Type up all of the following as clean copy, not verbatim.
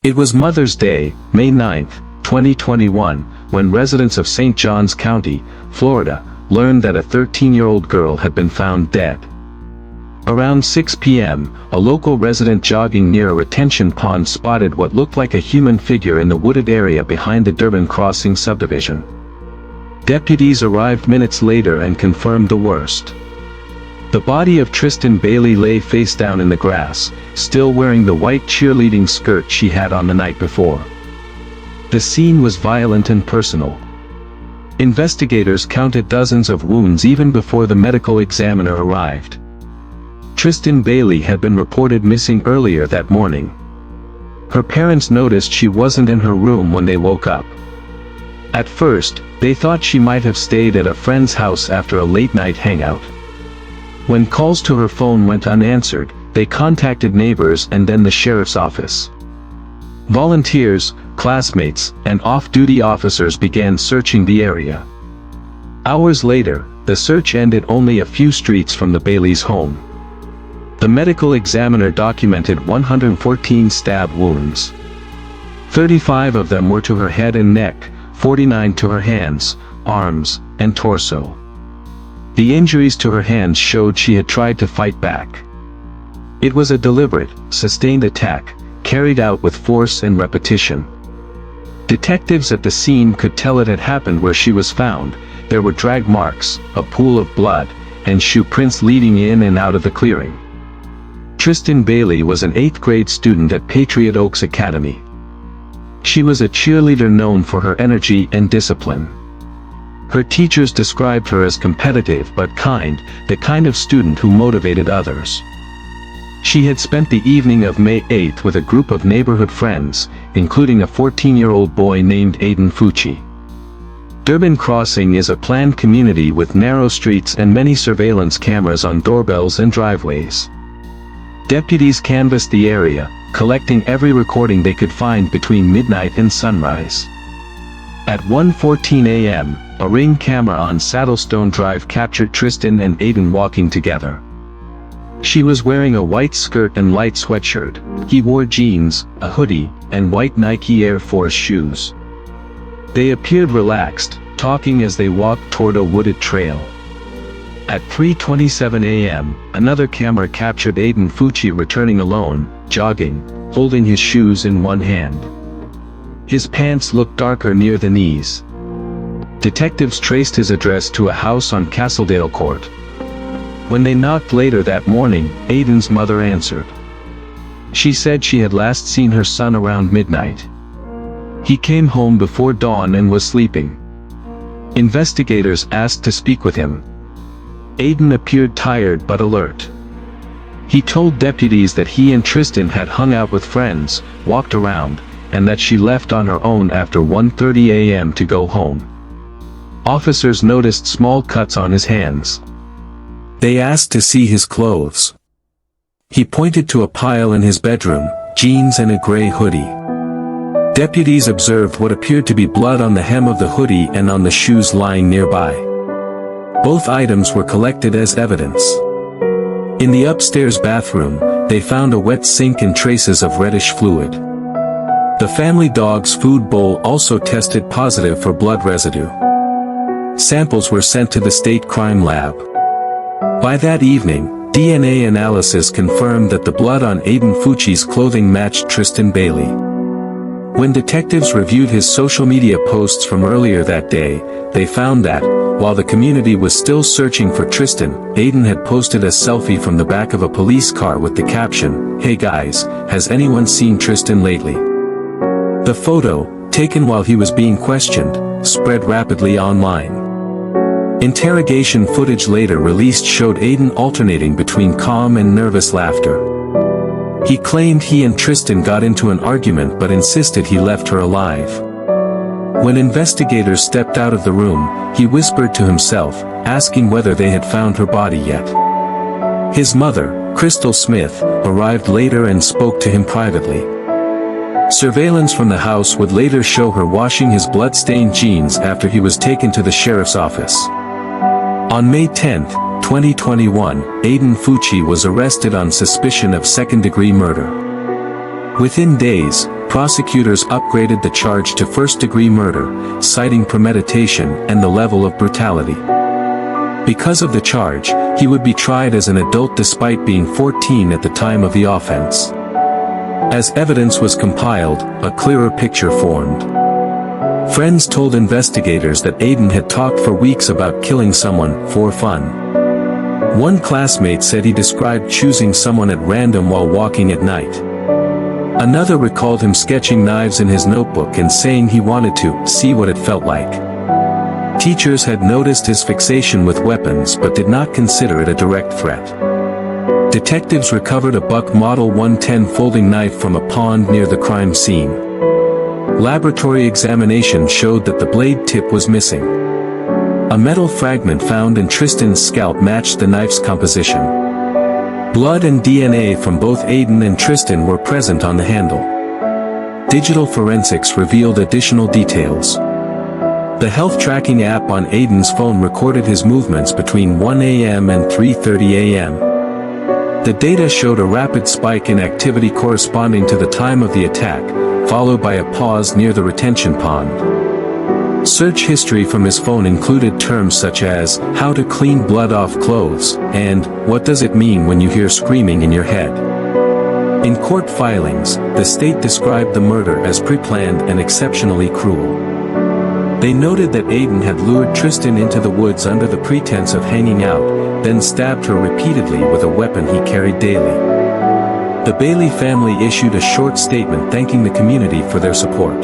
It was Mother's Day, May 9, 2021, when residents of St. Johns County, Florida, learned that a 13-year-old girl had been found dead. Around 6 p.m., a local resident jogging near a retention pond spotted what looked like a human figure in the wooded area behind the Durbin Crossing subdivision. Deputies arrived minutes later and confirmed the worst. The body of Tristyn Bailey lay face down in the grass, still wearing the white cheerleading skirt she had on the night before. The scene was violent and personal. Investigators counted dozens of wounds even before the medical examiner arrived. Tristyn Bailey had been reported missing earlier that morning. Her parents noticed she wasn't in her room when they woke up. At first, they thought she might have stayed at a friend's house after a late-night hangout. When calls to her phone went unanswered, they contacted neighbors and then the sheriff's office. Volunteers, classmates, and off-duty officers began searching the area. Hours later, the search ended only a few streets from the Baileys' home. The medical examiner documented 114 stab wounds. 35 of them were to her head and neck, 49 to her hands, arms, and torso. The injuries to her hands showed she had tried to fight back. It was a deliberate, sustained attack, carried out with force and repetition. Detectives at the scene could tell it had happened where she was found. There were drag marks, a pool of blood, and shoe prints leading in and out of the clearing. Tristyn Bailey was an 8th grade student at Patriot Oaks Academy. She was a cheerleader known for her energy and discipline. Her teachers described her as competitive but kind, the kind of student who motivated others. She had spent the evening of May 8 with a group of neighborhood friends, including a 14-year-old boy named Aiden Fucci. Durbin Crossing is a planned community with narrow streets and many surveillance cameras on doorbells and driveways. Deputies canvassed the area, collecting every recording they could find between midnight and sunrise. At 1:14 a.m., a Ring camera on Saddlestone Drive captured Tristyn and Aiden walking together. She was wearing a white skirt and light sweatshirt. He wore jeans, a hoodie, and white Nike Air Force shoes. They appeared relaxed, talking as they walked toward a wooded trail. At 3:27 a.m., another camera captured Aiden Fucci returning alone, jogging, holding his shoes in one hand. His pants looked darker near the knees. Detectives traced his address to a house on Castledale Court. When they knocked later that morning, Aiden's mother answered. She said she had last seen her son around midnight. He came home before dawn and was sleeping. Investigators asked to speak with him. Aiden appeared tired but alert. He told deputies that he and Tristyn had hung out with friends, walked around, and that she left on her own after 1:30 a.m. to go home. Officers noticed small cuts on his hands. They asked to see his clothes. He pointed to a pile in his bedroom, jeans and a gray hoodie. Deputies observed what appeared to be blood on the hem of the hoodie and on the shoes lying nearby. Both items were collected as evidence. In the upstairs bathroom, they found a wet sink and traces of reddish fluid. The family dog's food bowl also tested positive for blood residue. Samples were sent to the state crime lab. By that evening, DNA analysis confirmed that the blood on Aiden Fucci's clothing matched Tristyn Bailey. When detectives reviewed his social media posts from earlier that day, they found that, while the community was still searching for Tristyn, Aiden had posted a selfie from the back of a police car with the caption, "Hey guys, has anyone seen Tristyn lately?" The photo, taken while he was being questioned, spread rapidly online. Interrogation footage later released showed Aiden alternating between calm and nervous laughter. He claimed he and Tristyn got into an argument but insisted he left her alive. When investigators stepped out of the room, he whispered to himself, asking whether they had found her body yet. His mother, Crystal Smith, arrived later and spoke to him privately. Surveillance from the house would later show her washing his blood-stained jeans after he was taken to the sheriff's office. On May 10, 2021, Aiden Fucci was arrested on suspicion of second-degree murder. Within days, prosecutors upgraded the charge to first-degree murder, citing premeditation and the level of brutality. Because of the charge, he would be tried as an adult despite being 14 at the time of the offense. As evidence was compiled, a clearer picture formed. Friends told investigators that Aiden had talked for weeks about killing someone for fun. One classmate said he described choosing someone at random while walking at night. Another recalled him sketching knives in his notebook and saying he wanted to see what it felt like. Teachers had noticed his fixation with weapons but did not consider it a direct threat. Detectives recovered a Buck Model 110 folding knife from a pond near the crime scene. Laboratory examination showed that the blade tip was missing. A metal fragment found in Tristyn's scalp matched the knife's composition. Blood and DNA from both Aiden and Tristyn were present on the handle. Digital forensics revealed additional details. The health tracking app on Aiden's phone recorded his movements between 1 a.m. and 3:30 a.m. The data showed a rapid spike in activity corresponding to the time of the attack, followed by a pause near the retention pond. Search history from his phone included terms such as, how to clean blood off clothes, and, what does it mean when you hear screaming in your head? In court filings, the state described the murder as pre-planned and exceptionally cruel. They noted that Aiden had lured Tristyn into the woods under the pretense of hanging out, then stabbed her repeatedly with a weapon he carried daily. The Bailey family issued a short statement thanking the community for their support.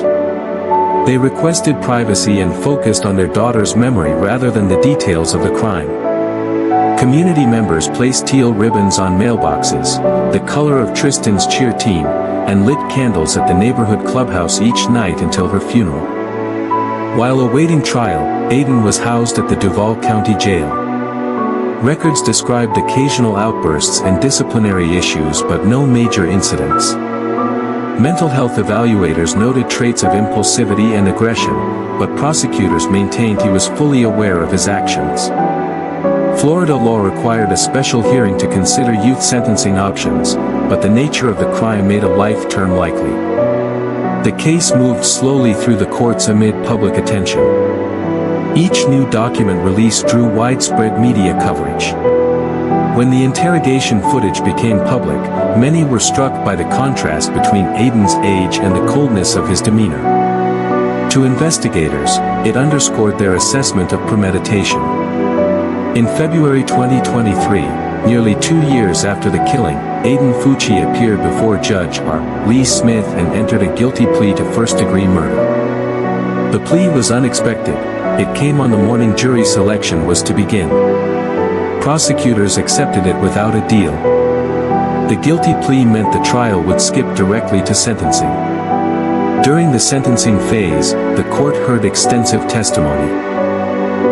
They requested privacy and focused on their daughter's memory rather than the details of the crime. Community members placed teal ribbons on mailboxes, the color of Tristyn's cheer team, and lit candles at the neighborhood clubhouse each night until her funeral. While awaiting trial, Aiden was housed at the Duval County Jail. Records described occasional outbursts and disciplinary issues but no major incidents. Mental health evaluators noted traits of impulsivity and aggression, but prosecutors maintained he was fully aware of his actions. Florida law required a special hearing to consider youth sentencing options, but the nature of the crime made a life term likely. The case moved slowly through the courts amid public attention. Each new document released drew widespread media coverage. When the interrogation footage became public, many were struck by the contrast between Aiden's age and the coldness of his demeanor. To investigators, it underscored their assessment of premeditation. In February 2023, nearly 2 years after the killing, Aiden Fucci appeared before Judge R. Lee Smith and entered a guilty plea to first-degree murder. The plea was unexpected. It came on the morning jury selection was to begin. Prosecutors accepted it without a deal. The guilty plea meant the trial would skip directly to sentencing. During the sentencing phase, the court heard extensive testimony.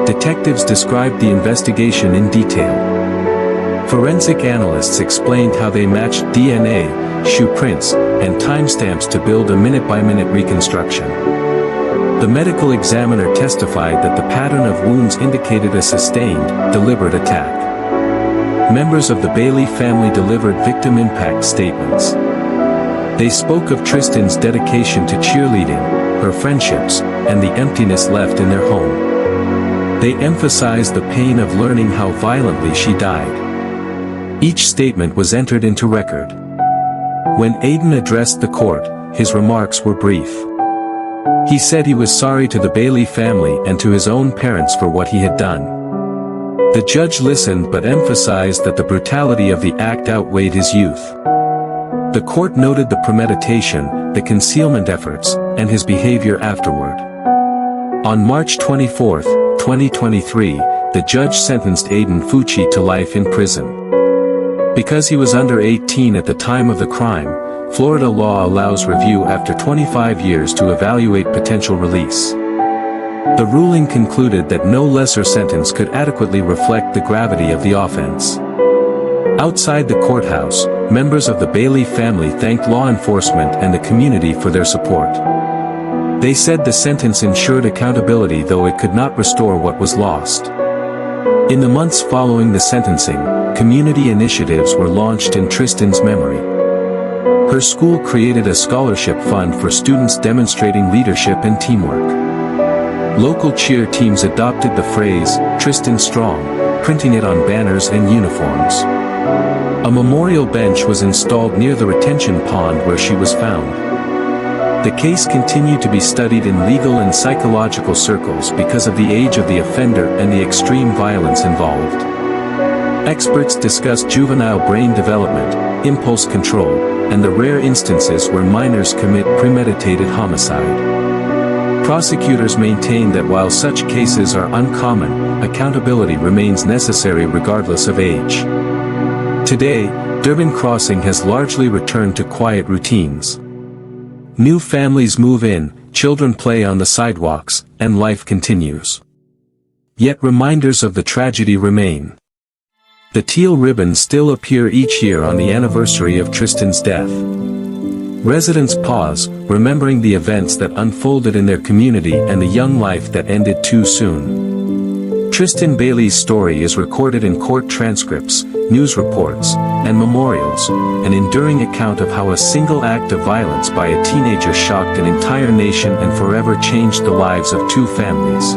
Detectives described the investigation in detail. Forensic analysts explained how they matched DNA, shoe prints, and timestamps to build a minute-by-minute reconstruction. The medical examiner testified that the pattern of wounds indicated a sustained, deliberate attack. Members of the Bailey family delivered victim impact statements. They spoke of Tristyn's dedication to cheerleading, her friendships, and the emptiness left in their home. They emphasized the pain of learning how violently she died. Each statement was entered into record. When Aiden addressed the court, his remarks were brief. He said he was sorry to the Bailey family and to his own parents for what he had done. The judge listened but emphasized that the brutality of the act outweighed his youth. The court noted the premeditation, the concealment efforts, and his behavior afterward. On March 24, 2023, the judge sentenced Aiden Fucci to life in prison. Because he was under 18 at the time of the crime, Florida law allows review after 25 years to evaluate potential release. The ruling concluded that no lesser sentence could adequately reflect the gravity of the offense. Outside the courthouse, members of the Bailey family thanked law enforcement and the community for their support. They said the sentence ensured accountability, though it could not restore what was lost. In the months following the sentencing, community initiatives were launched in Tristyn's memory. Her school created a scholarship fund for students demonstrating leadership and teamwork. Local cheer teams adopted the phrase, "Tristyn Strong," printing it on banners and uniforms. A memorial bench was installed near the retention pond where she was found. The case continued to be studied in legal and psychological circles because of the age of the offender and the extreme violence involved. Experts discussed juvenile brain development, impulse control, and the rare instances where minors commit premeditated homicide. Prosecutors maintain that while such cases are uncommon, accountability remains necessary regardless of age. Today, Durban Crossing has largely returned to quiet routines. New families move in, children play on the sidewalks, and life continues. Yet reminders of the tragedy remain. The teal ribbons still appear each year on the anniversary of Tristyn's death. Residents pause, remembering the events that unfolded in their community and the young life that ended too soon. Tristyn Bailey's story is recorded in court transcripts, news reports, and memorials, an enduring account of how a single act of violence by a teenager shocked an entire nation and forever changed the lives of two families.